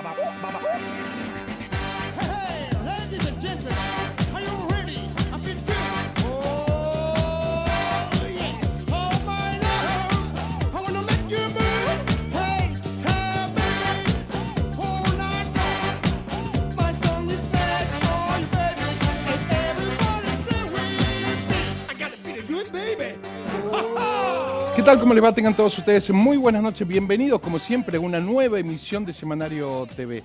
Hey, ladies and gentlemen, are you ready? I feel good. Oh, yes. Oh, my love, I wanna make you move. Hey, hey, baby, all night long. My song is bad for you, baby, and everybody say with me. I gotta be the good baby. ¿Qué tal? ¿Cómo les va? Tengan todos ustedes muy buenas noches. Bienvenidos, como siempre, a una nueva emisión de Semanario TV.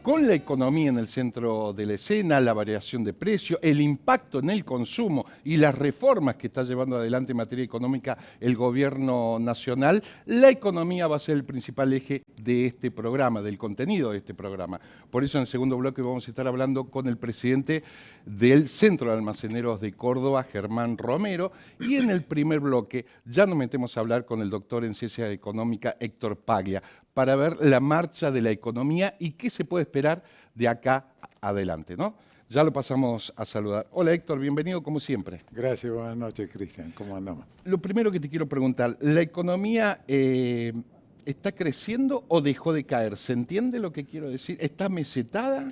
Con la economía en el centro de la escena, la variación de precios, el impacto en el consumo y las reformas que está llevando adelante en materia económica el gobierno nacional, la economía va a ser el principal eje de este programa, del contenido de este programa. Por eso en el segundo bloque vamos a estar hablando con el presidente del Centro de Almaceneros de Córdoba, Germán Romero, y en el primer bloque ya nos metemos a hablar con el doctor en Ciencia Económica, Héctor Paglia, para ver la marcha de la economía y qué se puede esperar de acá adelante, ¿no? Ya lo pasamos a saludar. Hola Héctor, bienvenido como siempre. Gracias, buenas noches Cristian, ¿cómo andamos? Lo primero que te quiero preguntar, ¿la economía está creciendo o dejó de caer? ¿Se entiende lo que quiero decir? ¿Está mesetada?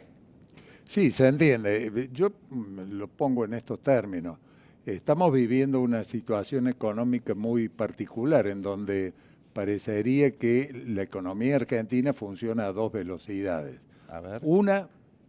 Sí, se entiende. Yo lo pongo en estos términos. Estamos viviendo una situación económica muy particular en donde parecería que la economía argentina funciona a dos velocidades. A ver. Una,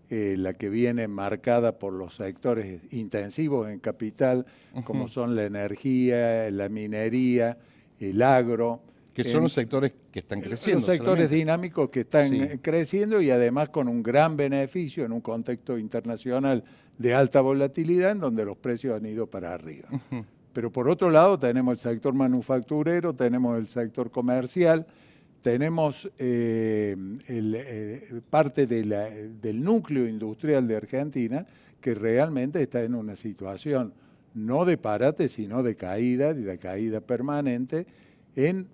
la que viene marcada por los sectores intensivos en capital, como son la energía, la minería, el agro. Que son los sectores que están creciendo. Los sectores solamente. dinámicos que están Sí. creciendo y además con un gran beneficio en un contexto internacional de alta volatilidad en donde los precios han ido para arriba. Pero por otro lado tenemos el sector manufacturero, tenemos el sector comercial, tenemos parte del núcleo industrial de Argentina que realmente está en una situación no de parate, sino de caída permanente,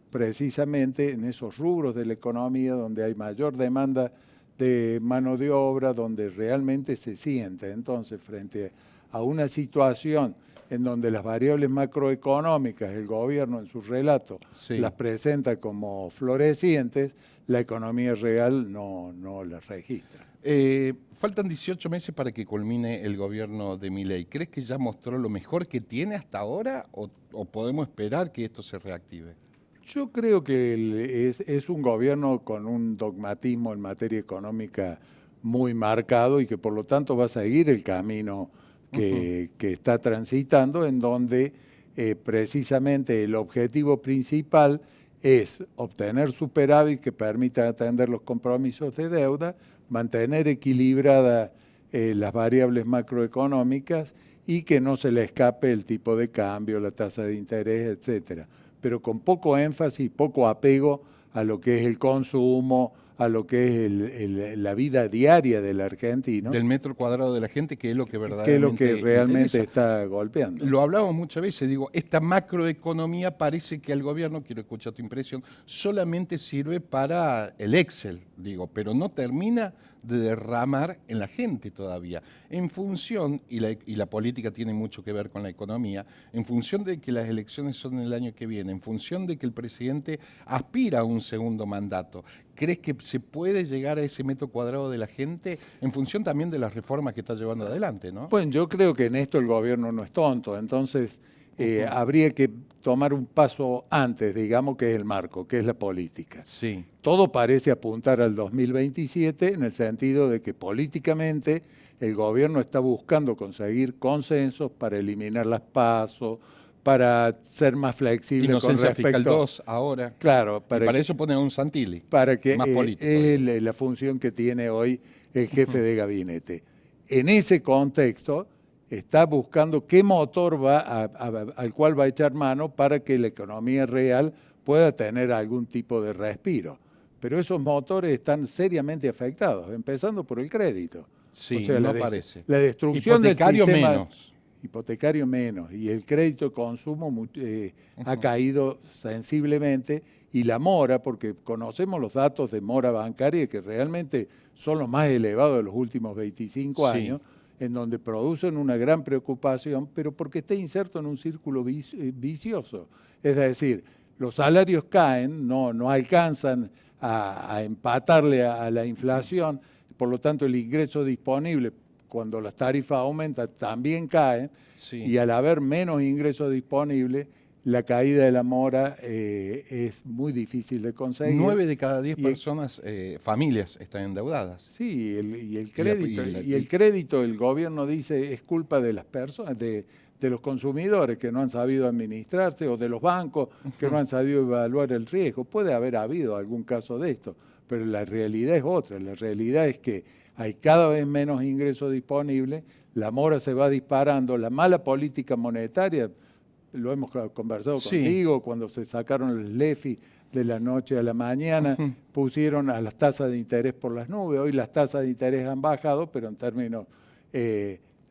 precisamente en esos rubros de la economía donde hay mayor demanda de mano de obra, donde realmente se siente. Entonces, frente a una situación en donde las variables macroeconómicas, el gobierno en su relato Sí. las presenta como florecientes, la economía real no las registra. Faltan 18 meses para que culmine el gobierno de Milei. ¿Crees que ya mostró lo mejor que tiene hasta ahora o podemos esperar que esto se reactive? Yo creo que es un gobierno con un dogmatismo en materia económica muy marcado y que por lo tanto va a seguir el camino que está transitando, en donde precisamente el objetivo principal es obtener superávit que permita atender los compromisos de deuda, mantener equilibradas las variables macroeconómicas y que no se le escape el tipo de cambio, la tasa de interés, etcétera, pero con poco énfasis, poco apego a lo que es el consumo, a lo que es la vida diaria del argentino. Del metro cuadrado de la gente, que es lo que verdaderamente que es lo que realmente interesa. está golpeando. Lo hablamos muchas veces, digo, esta macroeconomía parece que al gobierno, quiero escuchar tu impresión, solamente sirve para el Excel, digo, pero no termina de derramar en la gente todavía. En función, y la política tiene mucho que ver con la economía, en función de que las elecciones son el año que viene, en función de que el presidente aspira a un segundo mandato, ¿crees que se puede llegar a ese metro cuadrado de la gente en función también de las reformas que está llevando adelante, ¿no? Bueno, yo creo que en esto el gobierno no es tonto, entonces habría que tomar un paso antes, digamos, que es el marco, que es la política. Sí. Todo parece apuntar al 2027 en el sentido de que políticamente el gobierno está buscando conseguir consensos para eliminar las PASO, para ser más flexible con Inocencia respecto Fiscal 2 ahora. Claro, Para eso ponen a un Santilli. para que más político, es la función que tiene hoy el jefe de gabinete. En ese contexto está buscando qué motor al cual va a echar mano para que la economía real pueda tener algún tipo de respiro. Pero esos motores están seriamente afectados, empezando por el crédito. Sí, O sea, no parece. La destrucción Hipotecario del sistema menos. hipotecario menos, y el crédito de consumo ha caído sensiblemente, y la mora, porque conocemos los datos de mora bancaria que realmente son los más elevados de los últimos 25 Sí. años, en donde producen una gran preocupación, pero porque está inserto en un círculo vicioso. Es decir, los salarios caen, no alcanzan a empatarle a la inflación, por lo tanto el ingreso disponible cuando las tarifas aumentan también caen, Sí. y al haber menos ingresos disponibles, la caída de la mora es muy difícil de conseguir. 9 de cada 10 Y- personas, familias, están endeudadas. Sí, y el la- crédito, y la- y el crédito, el gobierno dice, es culpa de las personas, de los consumidores que no han sabido administrarse, o de los bancos que no han sabido evaluar el riesgo. Puede haber habido algún caso de esto, pero la realidad es otra. La realidad es que hay cada vez menos ingresos disponibles, la mora se va disparando, la mala política monetaria, lo hemos conversado Sí. contigo, cuando se sacaron el LEFI de la noche a la mañana, pusieron a las tasas de interés por las nubes. Hoy las tasas de interés han bajado, pero en términos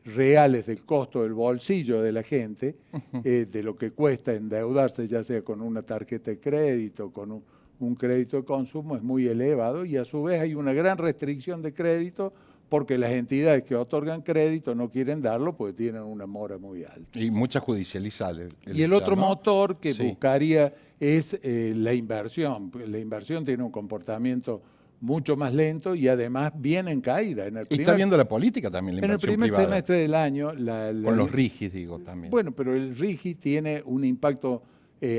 reales del costo del bolsillo de la gente, de lo que cuesta endeudarse, ya sea con una tarjeta de crédito, con un crédito de consumo, es muy elevado, y a su vez hay una gran restricción de crédito porque las entidades que otorgan crédito no quieren darlo porque tienen una mora muy alta. Y mucha judicializada. Y el otro motor que Sí. buscaría es la inversión. La inversión tiene un comportamiento mucho más lento y además viene en caída. En el Y está viendo la política también, la en el inversión primer privada. semestre del año... Con los RIGIs, digo, también. Bueno, pero el RIGI tiene un impacto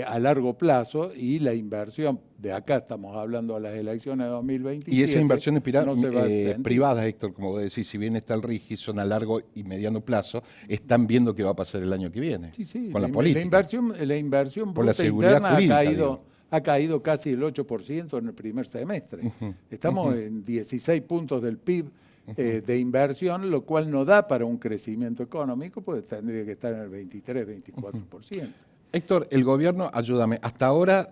a largo plazo, y la inversión, de acá estamos hablando a las elecciones de 2027... Y esas inversiones no se va a sentir. privadas, Héctor, como vos decís, si bien está el RIGI, son a largo y mediano plazo, están viendo qué va a pasar el año que viene Sí, sí, con la política. La inversión Por la bruta seguridad interna jurídica, ha caído casi el 8% en el primer semestre. Estamos en 16 puntos del PIB de inversión, lo cual no da para un crecimiento económico, pues tendría que estar en el 23, 24%. Héctor, el gobierno, ayúdame, hasta ahora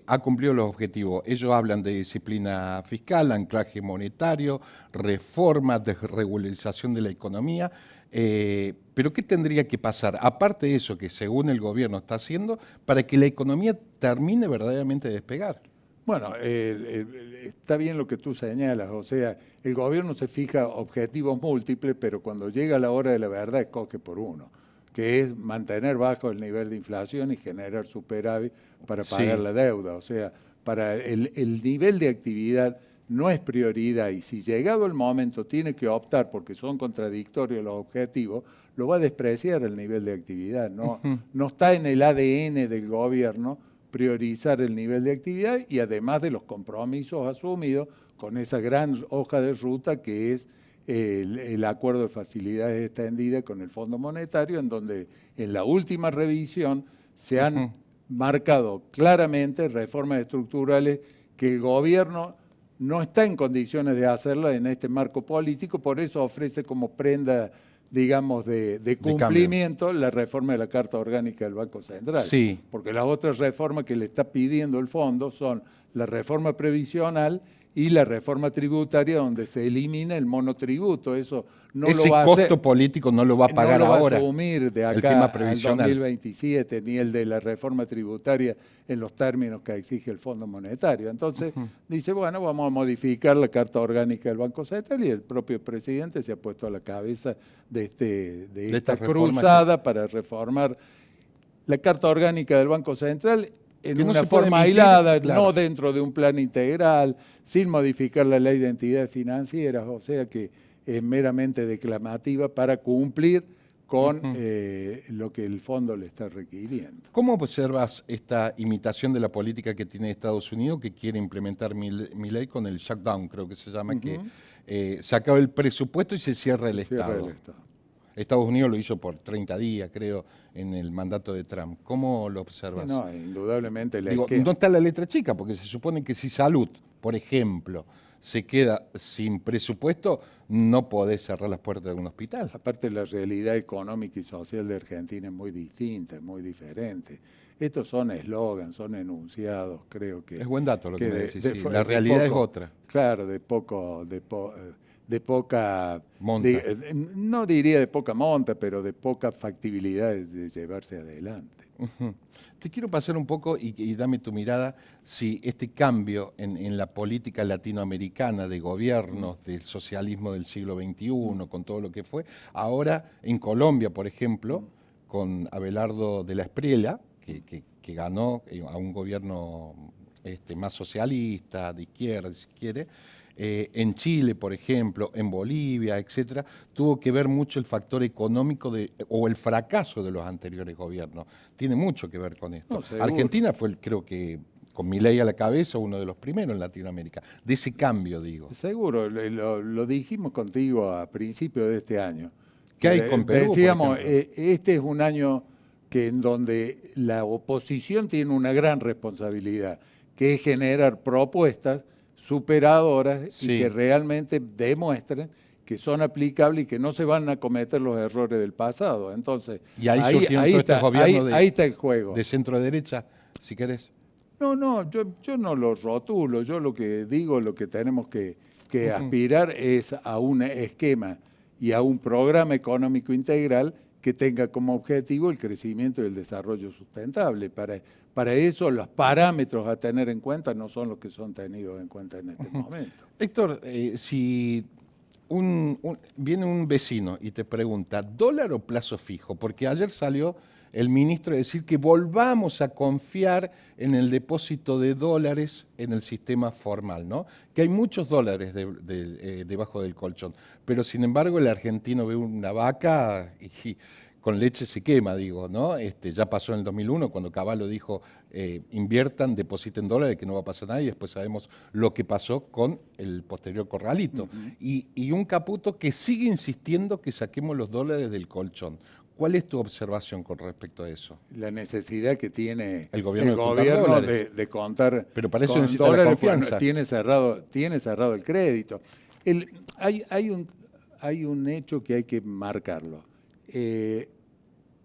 ha cumplido los objetivos. Ellos hablan de disciplina fiscal, anclaje monetario, reforma, desregularización de la economía. Pero ¿qué tendría que pasar, aparte de eso que según el gobierno está haciendo, para que la economía termine verdaderamente de despegar? Bueno, está bien lo que tú señalas, o sea, el gobierno se fija objetivos múltiples, pero cuando llega la hora de la verdad escoge por uno, que es mantener bajo el nivel de inflación y generar superávit para pagar Sí. la deuda. O sea, para el nivel de actividad no es prioridad, y si llegado el momento tiene que optar porque son contradictorios los objetivos, lo va a despreciar el nivel de actividad. No está en el ADN del gobierno priorizar el nivel de actividad, y además de los compromisos asumidos con esa gran hoja de ruta que es el acuerdo de facilidades extendidas con el Fondo Monetario, en donde en la última revisión se han marcado claramente reformas estructurales que el gobierno no está en condiciones de hacerlo en este marco político, por eso ofrece como prenda, digamos, de cumplimiento la reforma de la Carta Orgánica del Banco Central. Sí. Porque las otras reformas que le está pidiendo el fondo son la reforma previsional y la reforma tributaria, donde se elimina el monotributo. Eso no Ese lo va a costo hacer, político no lo va a pagar no lo va ahora. a asumir de el acá tema al previsional. 2027, ni el de la reforma tributaria en los términos que exige el Fondo Monetario. Entonces, dice, bueno, vamos a modificar la Carta Orgánica del Banco Central, y el propio presidente se ha puesto a la cabeza de esta esta reforma cruzada para reformar la Carta Orgánica del Banco Central en Que no una se puede forma emitir, aislada, claro. no dentro de un plan integral, sin modificar la ley de entidades financieras, o sea que es meramente declamativa para cumplir con lo que el fondo le está requiriendo. ¿Cómo observas esta imitación de la política que tiene Estados Unidos, que quiere implementar Milei con el shutdown, creo que se llama, que se acaba el presupuesto y se cierra el Cierra Estado? el Estado. Estados Unidos lo hizo por 30 días, creo, en el mandato de Trump. ¿Cómo lo observas? Sí, no, indudablemente la Digo, izquierda. no está la letra chica, porque se supone que si salud, por ejemplo, se queda sin presupuesto, no podés cerrar las puertas de un hospital. Aparte, la realidad económica y social de Argentina es muy distinta, es muy diferente. Estos son eslogans, son enunciados, creo que... Es buen dato lo que me de- decís, de- sí. de La realidad es poco- otra. Claro, de poca... Monta. No diría de poca monta, pero de poca factibilidad de llevarse adelante. Ujú. Te quiero pasar un poco y dame tu mirada si este cambio en la política latinoamericana de gobiernos, del socialismo del siglo XXI, con todo lo que fue, ahora en Colombia, por ejemplo, con Abelardo de la Espriella, que ganó a un gobierno más socialista, de izquierda, si quiere. En Chile, por ejemplo, en Bolivia, etcétera, tuvo que ver mucho el factor económico o el fracaso de los anteriores gobiernos. Tiene mucho que ver con esto. No, seguro. Argentina fue, creo que, con Milei a la cabeza, uno de los primeros en Latinoamérica. De ese cambio, digo. Seguro, lo dijimos contigo a principios de este año. ¿Qué hay con Perú, Decíamos, por ejemplo? este es un año en donde la oposición tiene una gran responsabilidad, que es generar propuestas superadoras Sí. y que realmente demuestren que son aplicables y que no se van a cometer los errores del pasado. Entonces, Y ahí surgieron todos estos gobiernos ahí está el juego. de centro-derecha, si querés. No, yo no lo rotulo, yo lo que digo, lo que tenemos que aspirar es a un esquema y a un programa económico integral que tenga como objetivo el crecimiento y el desarrollo sustentable. Para eso los parámetros a tener en cuenta no son los que son tenidos en cuenta en este momento. Héctor, si viene un vecino y te pregunta, ¿dólar o plazo fijo? Porque ayer salió el ministro a decir que volvamos a confiar en el depósito de dólares en el sistema formal, ¿no? Que hay muchos dólares debajo del colchón, pero sin embargo el argentino ve una vaca y con leche se quema, digo, ¿no? Ya pasó en el 2001 cuando Cavallo dijo inviertan, depositen dólares, que no va a pasar nada, y después sabemos lo que pasó con el posterior corralito. Y un Caputo que sigue insistiendo que saquemos los dólares del colchón. ¿Cuál es tu observación con respecto a eso? La necesidad que tiene El gobierno de contar Pero para eso con necesita la dólares, confianza. bueno, tiene cerrado el crédito. Hay un hecho que hay que marcarlo.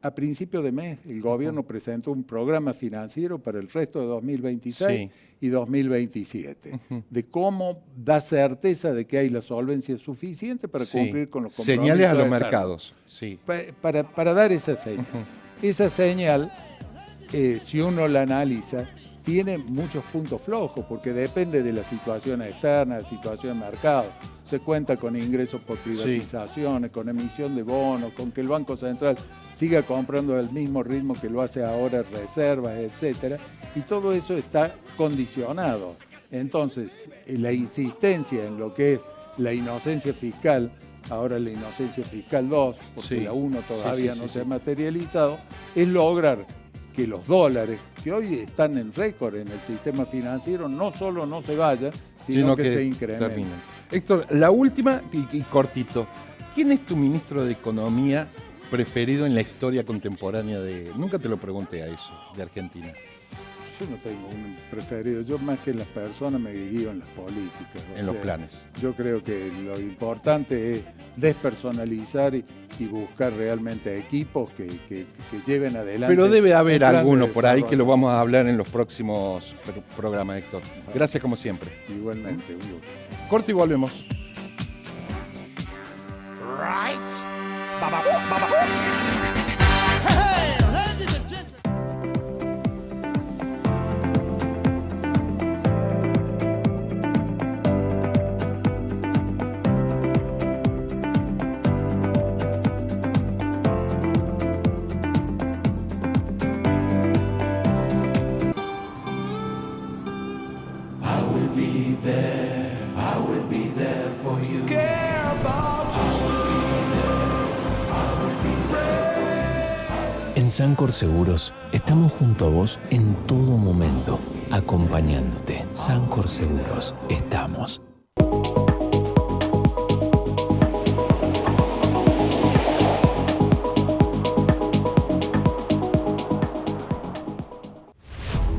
A principio de mes, el gobierno presentó un programa financiero para el resto de 2026 y 2027, de cómo da certeza de que hay la solvencia suficiente para cumplir con los compromisos. Señales a los externos. mercados, sí. Para dar esa señal. Esa señal, si uno la analiza, tiene muchos puntos flojos, porque depende de la situación externa, de la situación de mercado. Se cuenta con ingresos por privatizaciones, con emisión de bonos, con que el Banco Central siga comprando al mismo ritmo que lo hace ahora, reservas, etcétera, y todo eso está condicionado. Entonces, la insistencia en lo que es la inocencia fiscal, ahora la inocencia fiscal 2, porque la 1 todavía no se ha materializado, es lograr que los dólares, que hoy están en récord en el sistema financiero, no solo no se vayan, sino que se incrementen. Terminen. Héctor, la última y cortito. ¿Quién es tu ministro de Economía preferido en la historia contemporánea nunca te lo pregunté a eso, de Argentina? Yo no tengo un preferido, yo más que en las personas me guío en las políticas. En los planes. Yo creo que lo importante es despersonalizar y buscar realmente equipos que lleven adelante. Pero debe haber un plan de alguno por ahí que desarrollo. lo vamos a hablar en los próximos programas, Héctor. Gracias como siempre. Igualmente, un gusto. Corte y volvemos. Right? Hey, ladies and gentlemen. En Sancor Seguros estamos junto a vos en todo momento, acompañándote. Sancor Seguros, estamos.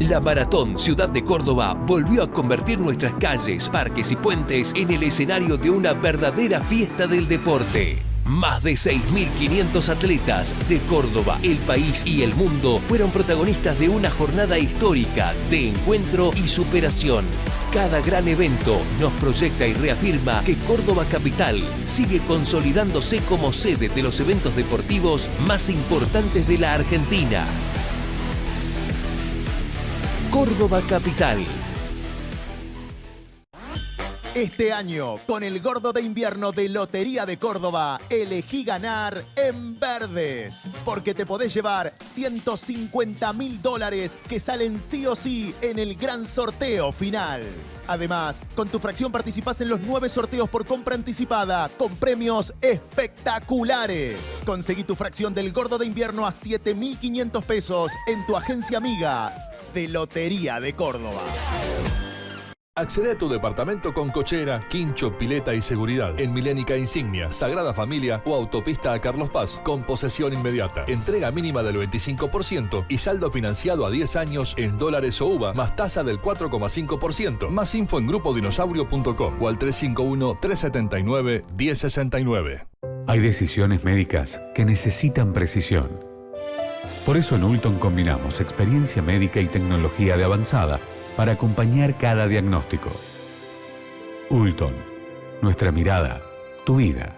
La Maratón Ciudad de Córdoba volvió a convertir nuestras calles, parques y puentes en el escenario de una verdadera fiesta del deporte. Más de 6.500 atletas de Córdoba, el país y el mundo fueron protagonistas de una jornada histórica de encuentro y superación. Cada gran evento nos proyecta y reafirma que Córdoba Capital sigue consolidándose como sede de los eventos deportivos más importantes de la Argentina. Córdoba Capital. Este año, con el gordo de invierno de Lotería de Córdoba, elegí ganar en verdes. Porque te podés llevar $150.000 que salen sí o sí en el gran sorteo final. Además, con tu fracción participás en los 9 sorteos por compra anticipada con premios espectaculares. Conseguí tu fracción del gordo de invierno a 7.500 pesos en tu agencia amiga de Lotería de Córdoba. Accede a tu departamento con cochera, quincho, pileta y seguridad en Milénica Insignia, Sagrada Familia o Autopista a Carlos Paz, con posesión inmediata. Entrega mínima del 25% y saldo financiado a 10 años en dólares o UVA, más tasa del 4,5%. Más info en grupodinosaurio.com o al 351-379-1069. Hay decisiones médicas que necesitan precisión. Por eso en Ulton combinamos experiencia médica y tecnología de avanzada para acompañar cada diagnóstico. Ulton, nuestra mirada, tu vida.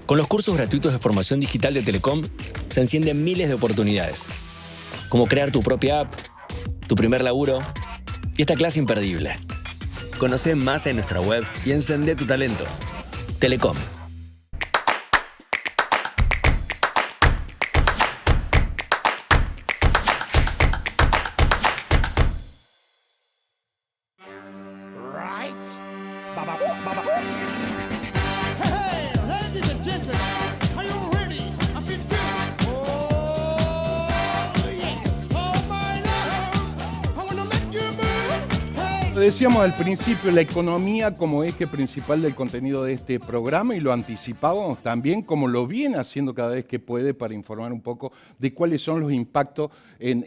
Con los cursos gratuitos de formación digital de Telecom, se encienden miles de oportunidades, como crear tu propia app, tu primer laburo y esta clase imperdible. Conoce más en nuestra web y encendé tu talento. Telecom. Right? Hey, ladies and gentlemen, are you ready? I feel good. Oh, yes. Oh, my love, I wanna make you move. Hey. Lo decíamos al principio, la economía como eje principal del contenido de este programa, y lo anticipábamos también, como lo viene haciendo cada vez que puede, para informar un poco de cuáles son los impactos en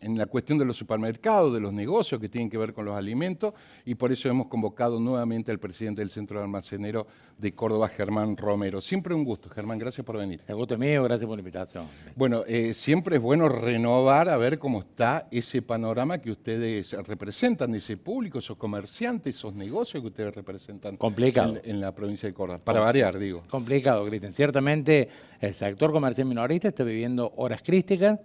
la cuestión de los supermercados, de los negocios que tienen que ver con los alimentos, y por eso hemos convocado nuevamente al presidente del Centro de Almacenero de Córdoba, Germán Romero. Siempre un gusto, Germán, gracias por venir. El gusto es mío, gracias por la invitación. Bueno, siempre es bueno renovar, a ver cómo está ese panorama que ustedes representan, ese público, esos comerciantes, esos negocios que ustedes representan. Complicado. En la provincia de Córdoba, para variar, digo. Complicado, Cristian. Ciertamente el sector comercial minorista está viviendo horas críticas,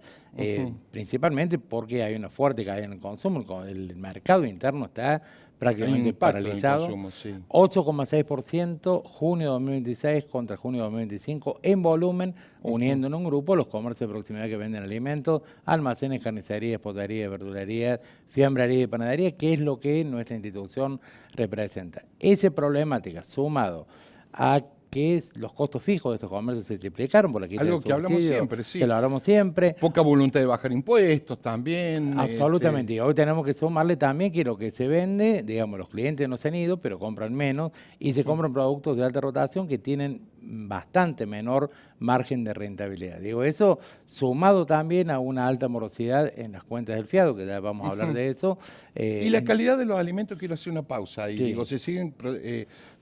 principalmente porque hay una fuerte caída en el consumo. El mercado interno está prácticamente paralizado. 8,6% junio de 2026 contra junio de 2025 en volumen, uniendo en un grupo los comercios de proximidad que venden alimentos, almacenes, carnicerías, pollerías, verdulerías, fiambrería y panadería, que es lo que nuestra institución representa. Esa problemática, sumado a que los costos fijos de estos comercios se triplicaron por la quita algo del que hablamos subsidio, siempre, sí. que lo hablamos siempre. Poca voluntad de bajar impuestos también. Absolutamente. Y hoy tenemos que sumarle también que lo que se vende, digamos, los clientes no se han ido, pero compran menos y se compran productos de alta rotación que tienen bastante menor margen de rentabilidad. Digo, eso sumado también a una alta morosidad en las cuentas del fiado, que ya vamos a hablar de eso. Y la calidad de los alimentos, quiero hacer una pausa ahí. Sí. Digo, se siguen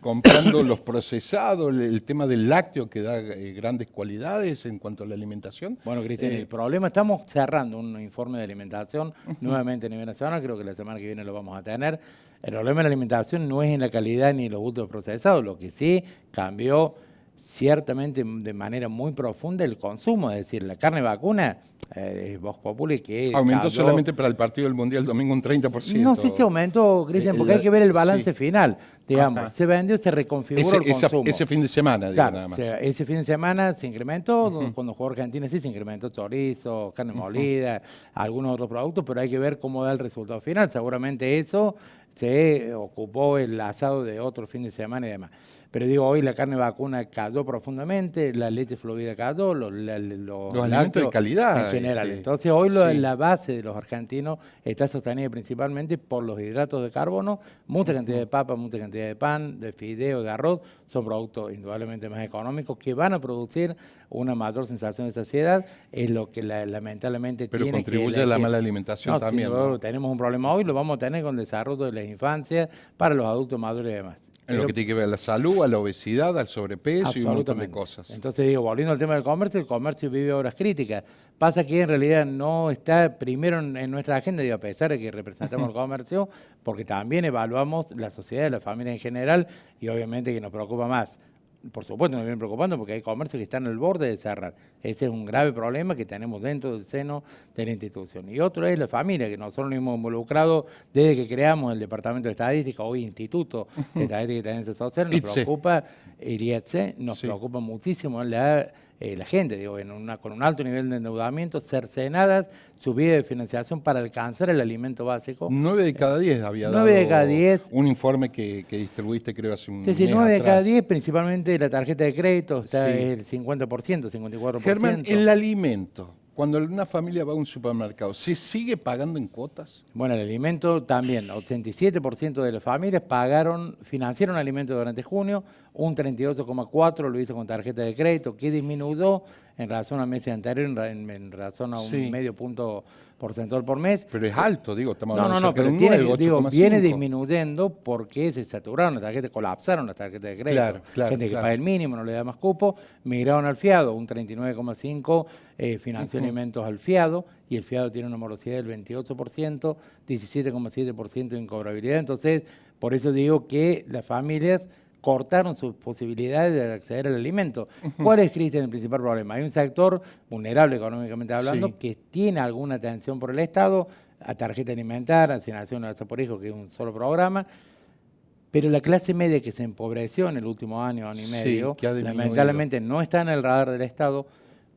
comprando los procesados, el tema del lácteo que da grandes cualidades en cuanto a la alimentación. Bueno, Cristian, el problema, estamos cerrando un informe de alimentación nuevamente a nivel nacional, creo que la semana que viene lo vamos a tener. El problema de la alimentación no es en la calidad ni en los gustos procesados, lo que sí cambió ciertamente de manera muy profunda el consumo, es decir, la carne vacuna, Vox Populi, que aumentó cayó, solamente para el partido del Mundial domingo un 30%. no sé si aumentó, Cristian, porque hay que ver el balance final, digamos, se vendió, se reconfiguró el consumo. Ese fin de semana, digo, claro, nada más. Ese fin de semana se incrementó, cuando jugó Argentina sí se incrementó chorizo, carne molida, algunos otros productos, pero hay que ver cómo da el resultado final. Seguramente eso se ocupó el asado de otro fin de semana y demás. Pero digo, hoy la carne vacuna cayó profundamente, la leche fluida cayó, los alimentos de calidad. En general. Sí. Entonces hoy la base de los argentinos está sostenida principalmente por los hidratos de carbono, mucha cantidad de papa, mucha cantidad de pan, de fideo, de arroz, son productos indudablemente más económicos que van a producir una mayor sensación de saciedad, es lo que lamentablemente pero tiene contribuye a la mala alimentación también. ¿no? Tenemos un problema hoy, lo vamos a tener con el desarrollo de las infancias para los adultos mayores y demás. En lo que tiene que ver a la salud, a la obesidad, al sobrepeso y un montón de cosas. Entonces digo, volviendo al tema del comercio, el comercio vive horas críticas. Pasa que en realidad no está primero en nuestra agenda, digo, a pesar de que representamos el comercio, porque también evaluamos la sociedad, la familia en general, y obviamente que nos preocupa más por supuesto nos viene preocupando porque hay comercios que están al borde de cerrar. Ese es un grave problema que tenemos dentro del seno de la institución. Y otro es la familia, que nosotros nos hemos involucrado desde que creamos el Departamento de Estadística, hoy Instituto de Estadística y Tendencia Social, nos preocupa, IRIATSE, nos preocupa muchísimo la gente, digo, con un alto nivel de endeudamiento, cercenadas su vía de financiación para alcanzar el alimento básico. 9 de cada 10 había 9 de cada 10. Un informe que distribuiste, creo, hace un mes Sí, 9 de atrás. cada 10, principalmente la tarjeta de crédito, está el 50%, 54%. Germán, el alimento, cuando una familia va a un supermercado, ¿se sigue pagando en cuotas? Bueno, el alimento también, 87% de las familias financiaron alimentos durante junio, un 38,4% lo hizo con tarjeta de crédito, que disminuyó en razón a meses anteriores, en razón a un medio punto porcentual por mes. Pero es alto, digo, estamos hablando No, cerca pero de un 9, viene 8,5. disminuyendo porque se saturaron las tarjetas, colapsaron las tarjetas de crédito. Gente que paga el mínimo, no le da más cupo, migraron al fiado, un 39,5% financió alimentos al fiado, y el fiado tiene una morosidad del 28%, 17,7% de incobrabilidad. Entonces, por eso digo que las familias cortaron sus posibilidades de acceder al alimento. ¿Cuál es, Cristian, el principal problema? Hay un sector vulnerable económicamente hablando que tiene alguna atención por el Estado, a tarjeta alimentaria, asignación universal por hijo, que es un solo programa, pero la clase media que se empobreció en el último año y medio, que ha disminuido. lamentablemente no está en el radar del Estado,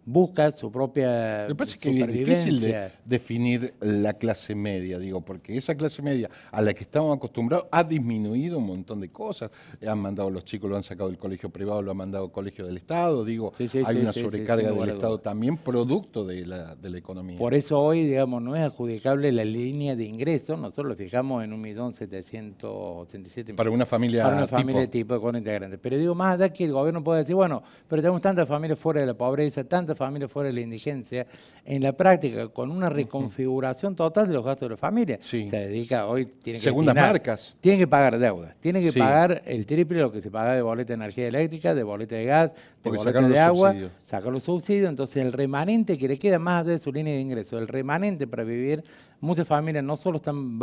busca su propia Me parece que es difícil de definir la clase media, digo, porque esa clase media a la que estamos acostumbrados ha disminuido un montón de cosas. Han mandado los chicos, lo han sacado del colegio privado, lo han mandado al colegio del Estado, digo, hay una sobrecarga del Estado también, producto de la economía. Por eso hoy, digamos, no es adjudicable la línea de ingresos, nosotros lo fijamos en 1.787.000. Para una familia para una familia tipo con integrantes. Pero digo, más allá que el gobierno puede decir, bueno, pero tenemos tantas familias fuera de la pobreza, tantas familias fuera de la indigencia, en la práctica, con una reconfiguración total de los gastos de la familia. Se dedica hoy, tiene que segundas marcas. Tiene que pagar deudas, tiene que pagar el triple de lo que se paga de boleta de energía eléctrica, de boleta de gas, de boleta de agua, sacar los subsidios. Entonces el remanente que le queda más allá de su línea de ingreso, el remanente para vivir, muchas familias no solo están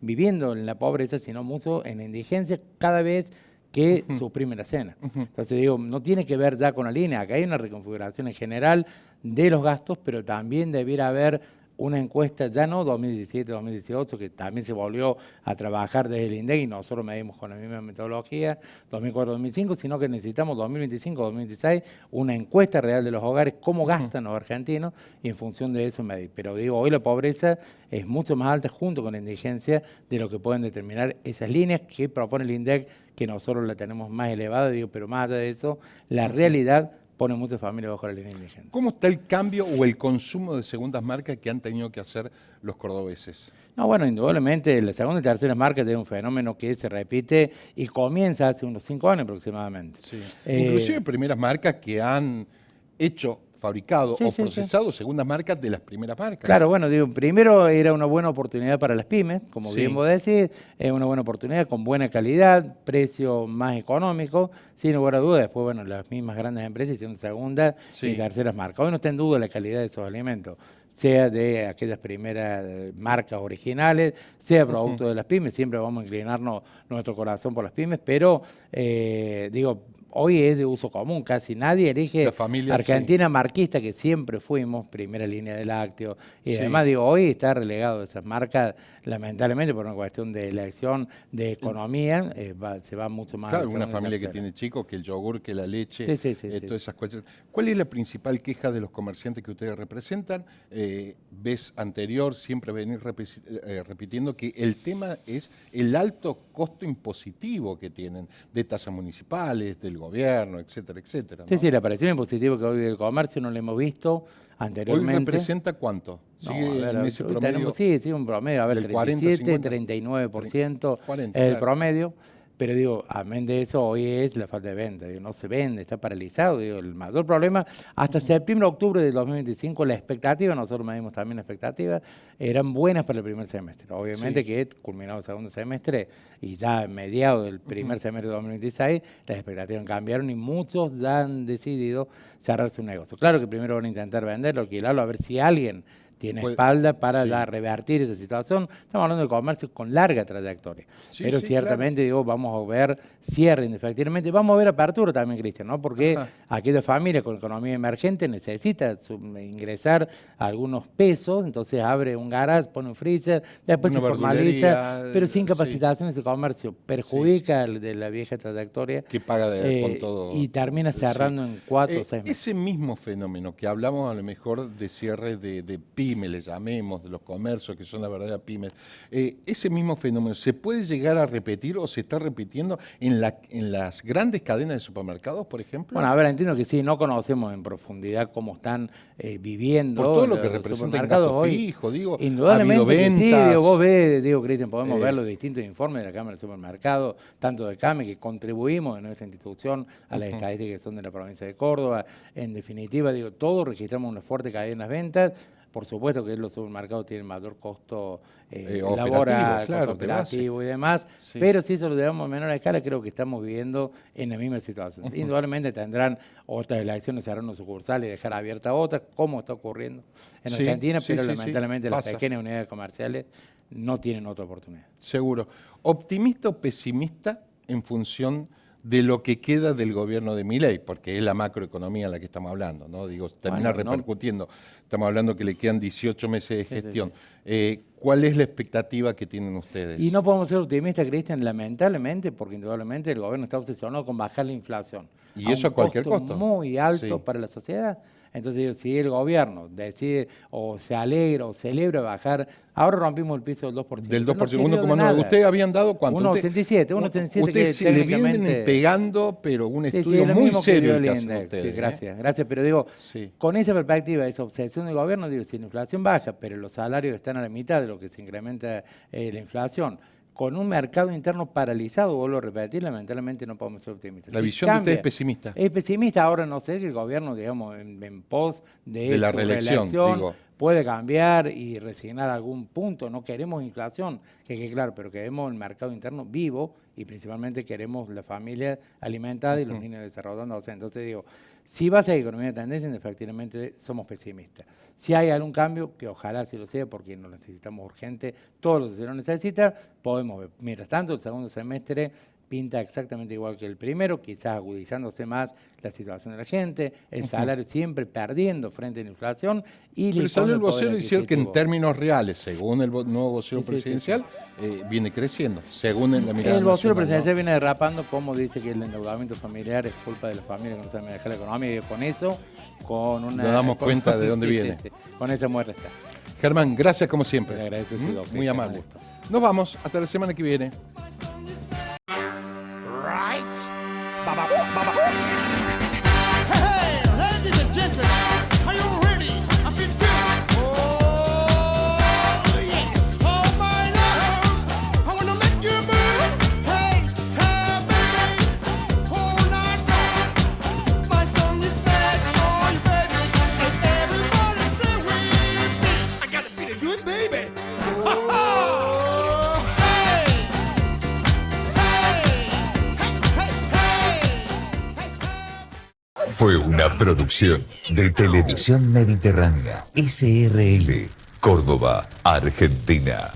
viviendo en la pobreza, sino mucho en la indigencia cada vez que suprime la cena. Entonces digo, no tiene que ver ya con la línea, acá hay una reconfiguración en general de los gastos, pero también debiera haber una encuesta, ya no 2017-2018, que también se volvió a trabajar desde el INDEC y nosotros medimos con la misma metodología, 2004-2005, sino que necesitamos 2025-2026 una encuesta real de los hogares, cómo gastan los argentinos, y en función de eso medir. Pero digo, hoy la pobreza es mucho más alta junto con la indigencia de lo que pueden determinar esas líneas que propone el INDEC, que nosotros la tenemos más elevada, digo, pero más allá de eso, la realidad pone muchas familias bajo la línea de indigencia. ¿Cómo está el cambio o el consumo de segundas marcas que han tenido que hacer los cordobeses? No, bueno, indudablemente la segunda y tercera marca es un fenómeno que se repite y comienza hace unos 5 años aproximadamente. Inclusive primeras marcas que han fabricado o procesado segundas marcas de las primeras marcas. Claro, bueno, digo, primero era una buena oportunidad para las pymes, como bien vos decís, es una buena oportunidad con buena calidad, precio más económico, sin lugar a dudas. Después, bueno, las mismas grandes empresas hicieron segundas y terceras marcas. Hoy no está en duda la calidad de esos alimentos, sea de aquellas primeras marcas originales, sea producto de las pymes, siempre vamos a inclinarnos nuestro corazón por las pymes, pero digo, hoy es de uso común, casi nadie elige Argentina marquista, que siempre fuimos, primera línea de lácteos, y además digo, hoy está relegado de esas marcas, lamentablemente por una cuestión de elección, de economía, se va mucho más. Claro, una familia que tiene chicos, que el yogur, que la leche, todas esas cuestiones. ¿Cuál es la principal queja de los comerciantes que ustedes representan? Vez anterior siempre venir repitiendo que el tema es el alto costo impositivo que tienen de tasas municipales, del gobierno, etcétera, etcétera, ¿no? Sí, la aparición impositiva que hoy del comercio no lo hemos visto anteriormente. ¿Hoy representa cuánto? ¿Sigue en ese promedio? Sí, un promedio, a ver, 37, 39% es el promedio. Pero digo, amén de eso, hoy es la falta de venta, digo, no se vende, está paralizado. Digo, el mayor problema, hasta septiembre, octubre de 2025, la expectativa, nosotros medimos también la expectativa, eran buenas para el primer semestre. Obviamente que culminado el segundo semestre y ya mediado del primer semestre de 2026, las expectativas cambiaron y muchos ya han decidido cerrar su negocio. Claro que primero van a intentar venderlo, alquilarlo, a ver si alguien tiene Pues, espalda para sí. revertir esa situación. Estamos hablando de comercio con larga trayectoria. Sí, Pero sí, ciertamente, digo, vamos a ver cierre indefectiblemente. Vamos a ver apertura también, Cristian, ¿no? Porque Ajá. aquella familia con economía emergente necesita ingresar algunos pesos, entonces abre un garage, pone un freezer, después Una se formaliza, verdulería, pero sin sí. capacitación ese comercio perjudica el de la vieja trayectoria Que paga con todo. y termina cerrando en 4 o 6 meses. Ese mismo fenómeno que hablamos a lo mejor de cierre de pymes, le llamemos, de los comercios que son la verdadera pymes, ese mismo fenómeno ¿se puede llegar a repetir o se está repitiendo en las grandes cadenas de supermercados, por ejemplo? Bueno, a ver, entiendo que sí, no conocemos en profundidad cómo están viviendo Por todo lo que los representa el supermercados gasto hoy. fijo, digo, Indudablemente ha habido que sí, ventas. digo, vos ves, digo, Cristian, podemos Eh. ver los distintos informes de la Cámara de Supermercados, tanto de CAME, que contribuimos en nuestra institución a las estadísticas que son de la provincia de Córdoba. En definitiva, digo, todos registramos una fuerte cadena en las ventas. Por supuesto que los supermercados tienen mayor costo laboral, claro, costo de base. operativo y demás, Sí. pero si eso lo dejamos a menor escala, creo que estamos viviendo en la misma situación. Indudablemente tendrán otras elecciones, se harán unos sucursales y dejar abiertas otras, como está ocurriendo en Sí, Argentina, sí, pero sí, sí, lamentablemente las pasa. pequeñas unidades comerciales no tienen otra oportunidad. Seguro. ¿Optimista o pesimista en función de lo que queda del gobierno de Milei? Porque es la macroeconomía en la que estamos hablando, ¿no? Digo, termina Bueno, no. repercutiendo. Estamos hablando que le quedan 18 meses de Sí, sí, gestión. ¿Cuál es la expectativa que tienen ustedes? Y no podemos ser optimistas, Cristian, lamentablemente, porque indudablemente el gobierno está obsesionado con bajar la inflación. Y eso a un cualquier costo. Muy alto Sí. para la sociedad. Entonces, digo, si el gobierno decide o se alegra o celebra bajar, ahora rompimos el piso del 2%. Del pero 2%, no sirvió de 1,9. nada. ¿Ustedes habían dado cuánto? 1,87, 1,87 que Ustedes se le vienen técnicamente- pegando, pero un Sí, sí, estudio es lo muy mismo que serio dio el que el hacen INDEC. ustedes. Sí, ¿eh? gracias. Pero digo, Sí. con esa perspectiva, esa obsesión del gobierno, digo, si la inflación baja, pero los salarios están a la mitad de lo que se incrementa la inflación, con un mercado interno paralizado, vuelvo a repetir, lamentablemente no podemos ser optimistas. La Si visión de cambia, ustedes es pesimista. Es pesimista, ahora no sé si el gobierno, digamos, en pos De la su reelección, digo. puede cambiar y resignar algún punto. No queremos inflación, que claro, pero queremos el mercado interno vivo y principalmente queremos la familia alimentada y los niños desarrollándose. Entonces digo, si va a ser economía de tendencia, efectivamente somos pesimistas. Si hay algún cambio, que ojalá sí lo sea, porque lo necesitamos urgente, todos los que se lo necesita, podemos ver. Mientras tanto, el segundo semestre pinta exactamente igual que el primero, quizás agudizándose más la situación de la gente, el salario siempre perdiendo frente a la inflación. Y Pero salió el vocero diciendo que en términos reales, según el nuevo vocero Sí, sí, presidencial, viene creciendo, según la mirada El vocero nacional, presidencial ¿no? viene derrapando, como dice que el endeudamiento familiar es culpa de la familia que no sabe manejar la economía, y con eso, con una... Nos damos cuenta de dónde Sí, sí, viene. sí. Con esa muestra está. Germán, gracias como siempre. Le agradezco, ¿Mm? Silvio, Muy que amable. tenga gusto. Nos vamos, hasta la semana que viene. Right? Hey, ladies and gentlemen, are you ready? I feel good. Oh, yes. Oh, my love, I wanna make you move. Hey, hey, baby, all night long. My song is bad for you, baby. And everybody say with me. I gotta feel it good, baby. Oh, hey. Fue una producción de Televisión Mediterránea, SRL, Córdoba, Argentina.